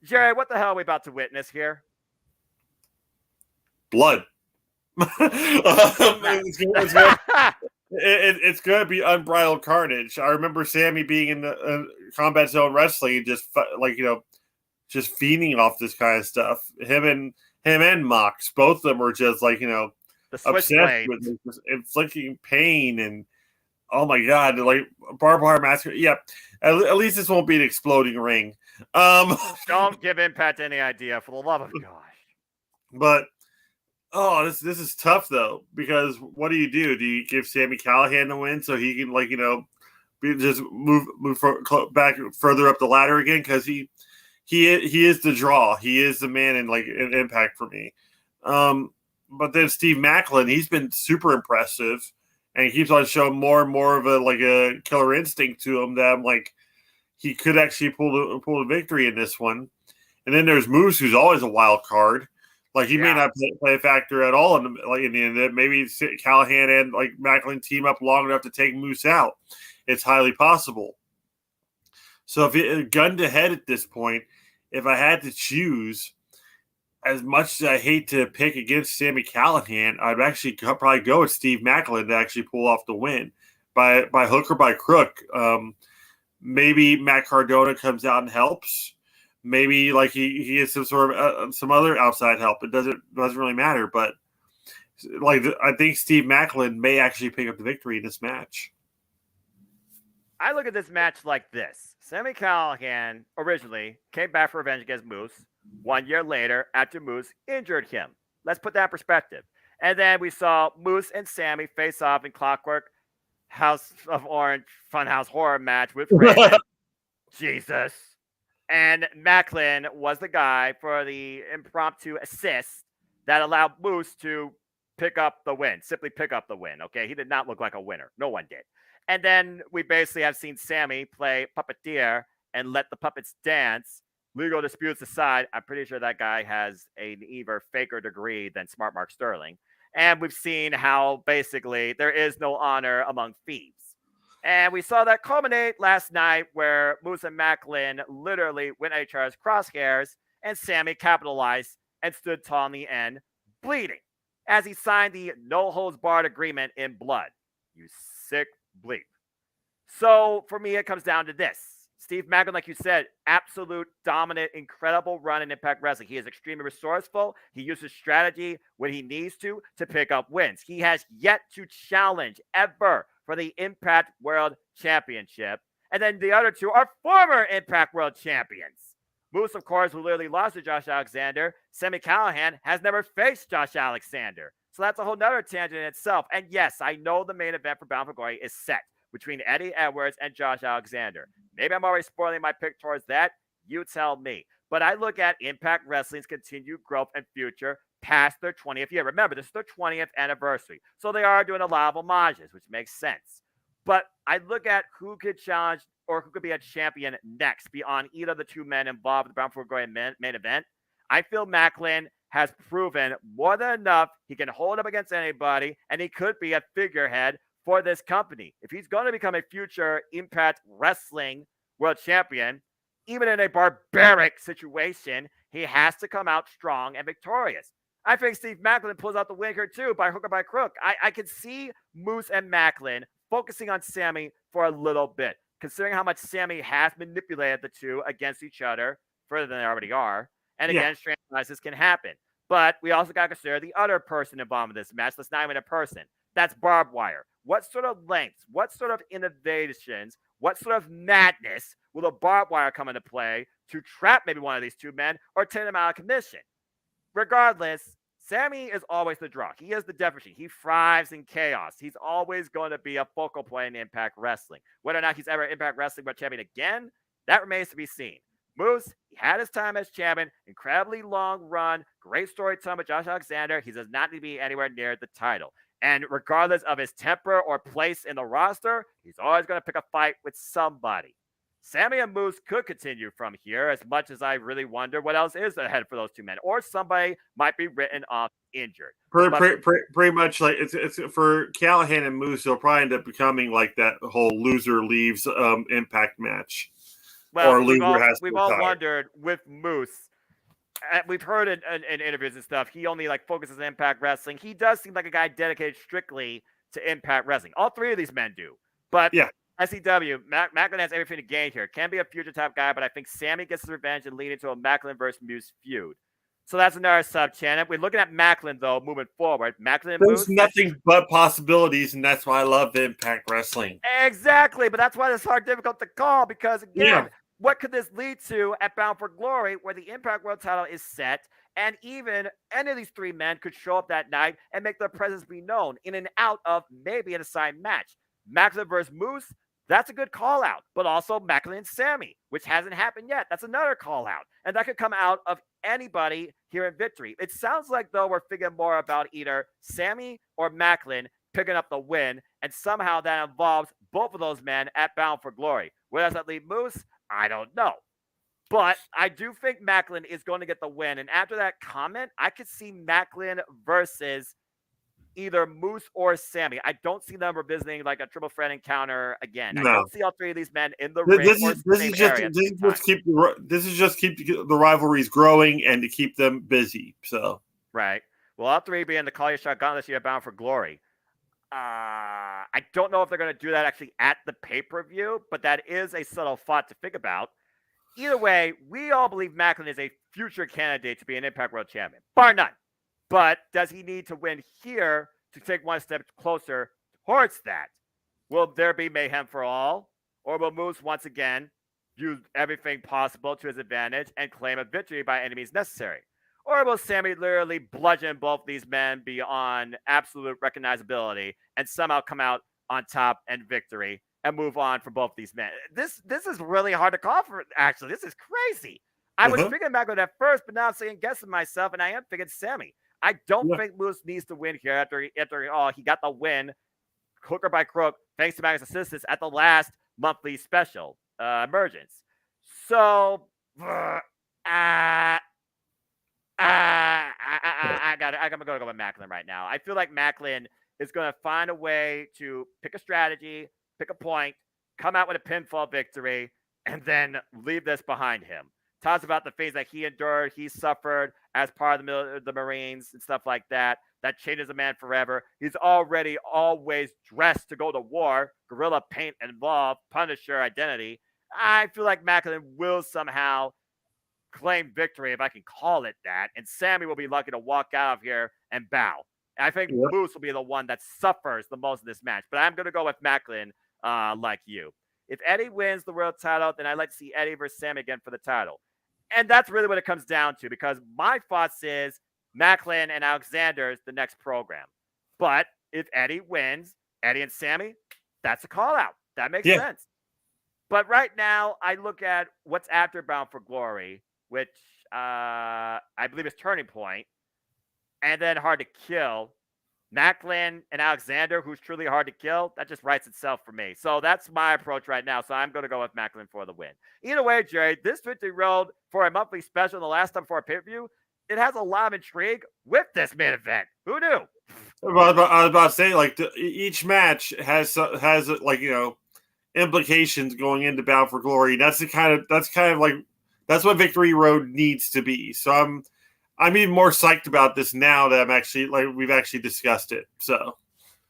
Jerry, what the hell are we about to witness here? Blood. It's going to be unbridled carnage. I remember Sammy being in the Combat Zone Wrestling and just just feeding off this kind of stuff. Him and Mox, both of them were just like, the obsessed with inflicting pain and Oh my god! Like barbed wire mask. Yep. At least this won't be an exploding ring. Don't give Impact any idea, for the love of gosh. But this is tough though, because what do? Do you give Sami Callihan the win so he can just move back further up the ladder again? Because he is the draw. He is the man in an Impact for me. But then Steve Maclin, he's been super impressive, and he keeps on showing more and more of a killer instinct to him that I'm like, he could actually pull the victory in this one. And then there's Moose, who's always a wild card. Like he may not play a factor at all in the end. Maybe Callahan and Macklin team up long enough to take Moose out. It's highly possible. So if it gun to head at this point, if I had to choose, as much as I hate to pick against Sami Callihan, I'd actually probably go with Steve Macklin to actually pull off the win by hook or by crook. Maybe Matt Cardona comes out and helps. Maybe he gets some sort of some other outside help. It doesn't really matter. But I think Steve Macklin may actually pick up the victory in this match. I look at this match like this. Sami Callihan originally came back for revenge against Moose 1 year later after Moose injured him. Let's put that in perspective. And then we saw Moose and Sami face off in Clockwork House of Orange Funhouse horror match with Raven. Jesus. And Macklin was the guy for the impromptu assist that allowed Moose to pick up the win. Simply pick up the win, okay? He did not look like a winner. No one did. And then we basically have seen Sami play puppeteer and let the puppets dance. Legal disputes aside, I'm pretty sure that guy has an even faker degree than Smart Mark Sterling. And we've seen how basically there is no honor among thieves. And we saw that culminate last night where Moose and Macklin literally went at each other's crosshairs, and Sami capitalized and stood tall in the end, bleeding, as he signed the no-holds-barred agreement in blood. You sick bleep. So for me, it comes down to this. Steve Macklin, like you said, absolute dominant, incredible run in Impact Wrestling. He is extremely resourceful. He uses strategy when he needs to pick up wins. He has yet to challenge ever for the Impact World Championship. And then the other two are former Impact World Champions. Moose, of course, who literally lost to Josh Alexander. Sami Callihan has never faced Josh Alexander. So that's a whole nother tangent in itself. And yes, I know the main event for Bound for Glory is set between Eddie Edwards and Josh Alexander. Maybe I'm already spoiling my pick towards that. You tell me. But I look at Impact Wrestling's continued growth and future past their 20th year. Remember, this is their 20th anniversary. So they are doing a lot of homages, which makes sense. But I look at who could challenge or who could be a champion next beyond either of the two men involved with the Bound for Glory main event. I feel Macklin has proven more than enough. He can hold up against anybody, and he could be a figurehead for this company. If he's going to become a future Impact Wrestling World Champion, even in a barbaric situation, he has to come out strong and victorious. I think Steve Macklin pulls out the win here too, by hook or by crook. I can see Moose and Macklin focusing on Sami for a little bit, considering how much Sami has manipulated the two against each other further than they already are. And again, strange this can happen. But we also got to consider the other person involved in this match. That's not even a person. That's barbed wire. What sort of lengths, what sort of innovations, what sort of madness will the barbed wire come into play to trap maybe one of these two men or take them out of commission? Regardless, Sami is always the draw. He is the definition. He thrives in chaos. He's always going to be a focal point in Impact Wrestling. Whether or not he's ever Impact Wrestling World Champion again, that remains to be seen. Moose, he had his time as champion, incredibly long run, great storytelling with Josh Alexander. He does not need to be anywhere near the title. And regardless of his temper or place in the roster, he's always going to pick a fight with somebody. Sami and Moose could continue from here, as much as I really wonder what else is ahead for those two men. Or somebody might be written off injured. Pretty much like it's for Callahan and Moose, they'll probably end up becoming like that whole loser leaves Impact match. Well, or we've all wondered with Moose. We've heard in interviews and stuff, he only focuses on Impact Wrestling. He does seem like a guy dedicated strictly to Impact Wrestling. All three of these men do. But SCW, Macklin has everything to gain here. Can be a future type guy, but I think Sami gets his revenge and lead into a Macklin versus Moose feud. So that's another sub-channel. We're looking at Macklin, though, moving forward. Macklin and There's Moose. nothing but possibilities, and that's why I love Impact Wrestling. Exactly, but that's why it's difficult to call because, again, what could this lead to at Bound for Glory where the Impact World title is set and even any of these three men could show up that night and make their presence be known in and out of maybe an assigned match. Macklin versus Moose, that's a good call out, but also Macklin and Sammy, which hasn't happened yet. That's another call out, and that could come out of anybody here in Victory. It sounds like, though, we're thinking more about either Sammy or Macklin picking up the win, and somehow that involves both of those men at Bound for Glory. Where does that leave Moose? I don't know. But I do think Macklin is going to get the win. And after that comment, I could see Macklin versus either Moose or Sammy. I don't see them revisiting like a triple threat encounter again. No. I don't see all three of these men in the ring. This is just keep the rivalries growing and to keep them busy. So right. Well, all three being the Call Your Shot Gauntlet year Bound for Glory. I don't know if they're going to do that actually at the pay-per-view, but that is a subtle thought to think about. Either way, we all believe Macklin is a future candidate to be an Impact World Champion, bar none. But does he need to win here to take one step closer towards that? Will there be mayhem for all? Or will Moose once again use everything possible to his advantage and claim a victory by any means necessary? Or will Sammy literally bludgeon both these men beyond absolute recognizability and somehow come out on top and victory and move on from both these men? This is really hard to call for, actually. This is crazy. I was thinking Macklin at first, but now I'm second guessing myself, and I am thinking Sammy. I don't think Moose needs to win here after he got the win, hook or by crook, thanks to Magnus' assistance at the last monthly special emergence. So, I'm going to go with Macklin right now. I feel like Macklin is going to find a way to pick a strategy, pick a point, come out with a pinfall victory, and then leave this behind him. Talks about the things that he endured, he suffered as part of the Marines and stuff like that. That changes a man forever. He's already always dressed to go to war, gorilla paint involved, Punisher identity. I feel like Macklin will somehow claim victory, if I can call it that, and Sammy will be lucky to walk out of here and bow. And I think Moose will be the one that suffers the most in this match, but I'm going to go with Macklin like you. If Eddie wins the world title, then I'd like to see Eddie versus Sammy again for the title. And that's really what it comes down to, because my thoughts is Macklin and Alexander's the next program. But if Eddie wins, Eddie and Sammy, that's a call out. That makes sense. But right now, I look at what's after Bound for Glory, which I believe is Turning Point, and then Hard to Kill. Macklin and Alexander, who's truly hard to kill, that just writes itself for me. So that's my approach right now. So I'm going to go with Macklin for the win. Either way, Jerry, this Victory Road for a monthly special the last time for a pay-per-view, it has a lot of intrigue with this main event. Who knew? I was about to say, like, each match has like, you know, implications going into Bound for Glory. That's what Victory Road needs to be. So I'm even more psyched about this now that we've actually discussed it. So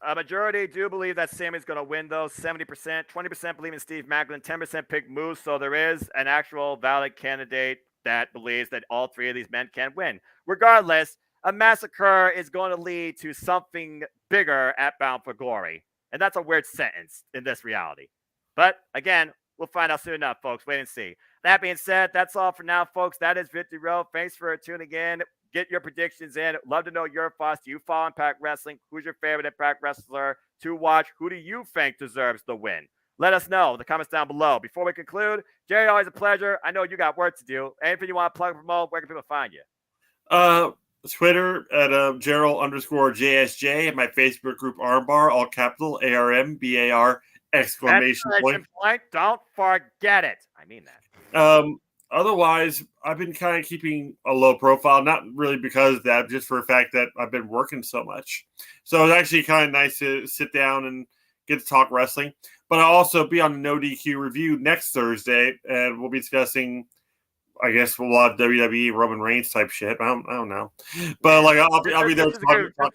a majority do believe that Sammy's going to win, though. 70%, 20% believe in Steve Macklin, 10% pick Moose. So there is an actual valid candidate that believes that all three of these men can win. Regardless, a massacre is going to lead to something bigger at Bound for Glory. And that's a weird sentence in this reality. But again, we'll find out soon enough, folks. Wait and see. That being said, that's all for now, folks. That is Victory Road. Thanks for tuning in. Get your predictions in. Love to know your thoughts. Do you follow Impact Wrestling? Who's your favorite Impact wrestler to watch? Who do you think deserves the win? Let us know in the comments down below. Before we conclude, Jerry, always a pleasure. I know you got work to do. Anything you want to plug and promote, where can people find you? Twitter at Gerald_JSJ, and my Facebook group Armbar, all capital ARMBAR exclamation point. Don't forget it. I mean that. Otherwise, I've been kind of keeping a low profile, not really because of that, just for the fact that I've been working so much. So it's actually kind of nice to sit down and get to talk wrestling. But I'll also be on the No DQ review next Thursday, and we'll be discussing, I guess, a lot of WWE Roman Reigns type shit. I don't know, but like I'll be there.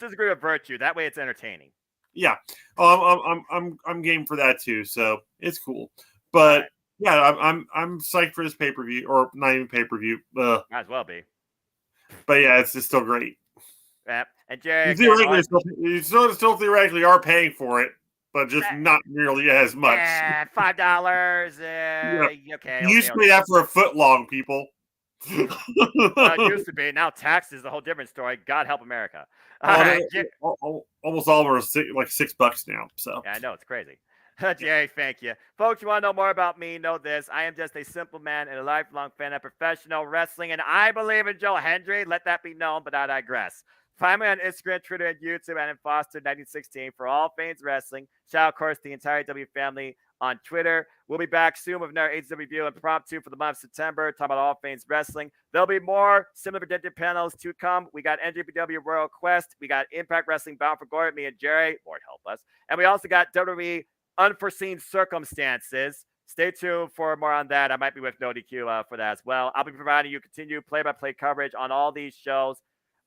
Disagree with virtue. That way, it's entertaining. Yeah, I'm game for that too. So it's cool. But yeah, I'm psyched for this pay-per-view, or not even pay-per-view. Might as well be. But yeah, it's just still great. Yep. And Jerry, You still theoretically are paying for it, but just not nearly as much. $5. Okay. You used to pay that for a foot long, people. It used to be. Now taxes is a whole different story. God help America. Almost all are like $6 now. So yeah, I know it's crazy. Jerry, thank you. Folks, you want to know more about me? Know this. I am just a simple man and a lifelong fan of professional wrestling, and I believe in Joe Hendry. Let that be known, but I digress. Find me on Instagram, Twitter, and YouTube, and in Foster1916 for all things wrestling. Shout out, of course, the entire W family on Twitter. We'll be back soon with another AEW review and impromptu for the month of September, talking about all things wrestling. There'll be more similar Predictin panels to come. We got NJPW Royal Quest. We got Impact Wrestling Bound for Glory, me and Jerry. Lord help us. And we also got WWE Unforeseen Circumstances. Stay tuned for more on that. I might be with No DQ for that as well. I'll be providing you continued play-by-play coverage on all these shows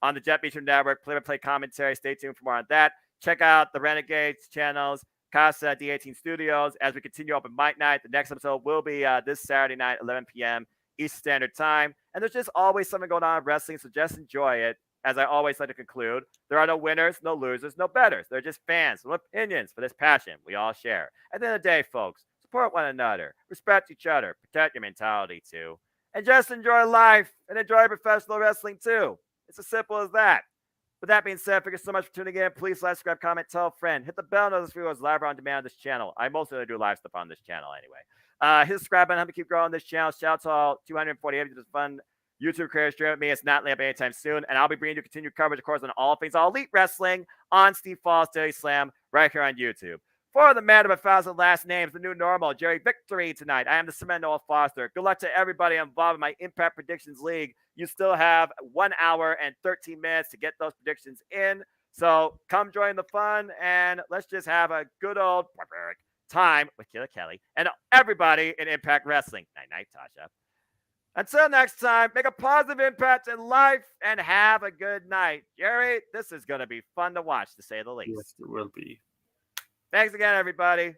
on the Jet Beacher Network, play-by-play commentary. Stay tuned for more on that. Check out the Renegades channels, Casa D18 Studios, as we continue open mic night. The next episode will be this Saturday night, 11 p.m. Eastern Standard Time. And there's just always something going on in wrestling, so just enjoy it. As I always like to conclude, there are no winners, no losers, no betters. They're just fans with opinions for this passion we all share. At the end of the day, folks, support one another, respect each other, protect your mentality too, and just enjoy life and enjoy professional wrestling too. It's as simple as that. With that being said, thank you so much for tuning in. Please like, subscribe, comment, tell a friend. Hit the bell notice for videos live or on demand on this channel. I mostly do live stuff on this channel anyway. Hit the subscribe button. Help me keep growing this channel. Shout out to all 248 of you. This fun YouTube career stream with me. It's not laying up anytime soon. And I'll be bringing you continued coverage, of course, on all things all elite wrestling on Steve Falls Daily Slam right here on YouTube. For the man of 1,000 last names, the new normal, Jerry Victory tonight. I am the Cement Noah Foster. Good luck to everybody involved in my Impact Predictions League. You still have 1 hour and 13 minutes to get those predictions in. So come join the fun and let's just have a good old barbaric time with Killer Kelly and everybody in Impact Wrestling. Night-night, Tasha. Until next time, make a positive impact in life and have a good night. Jerry, this is going to be fun to watch, to say the least. Yes, it will be. Thanks again, everybody.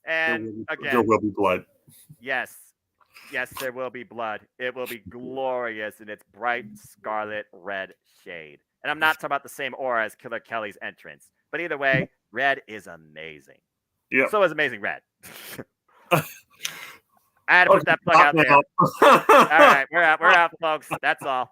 And there will be blood. Yes, there will be blood. It will be glorious in its bright scarlet red shade. And I'm not talking about the same aura as Killer Kelly's entrance. But either way, red is amazing. Yeah. So is Amazing Red. I had to put that plug out there. All right, we're out, folks. That's all.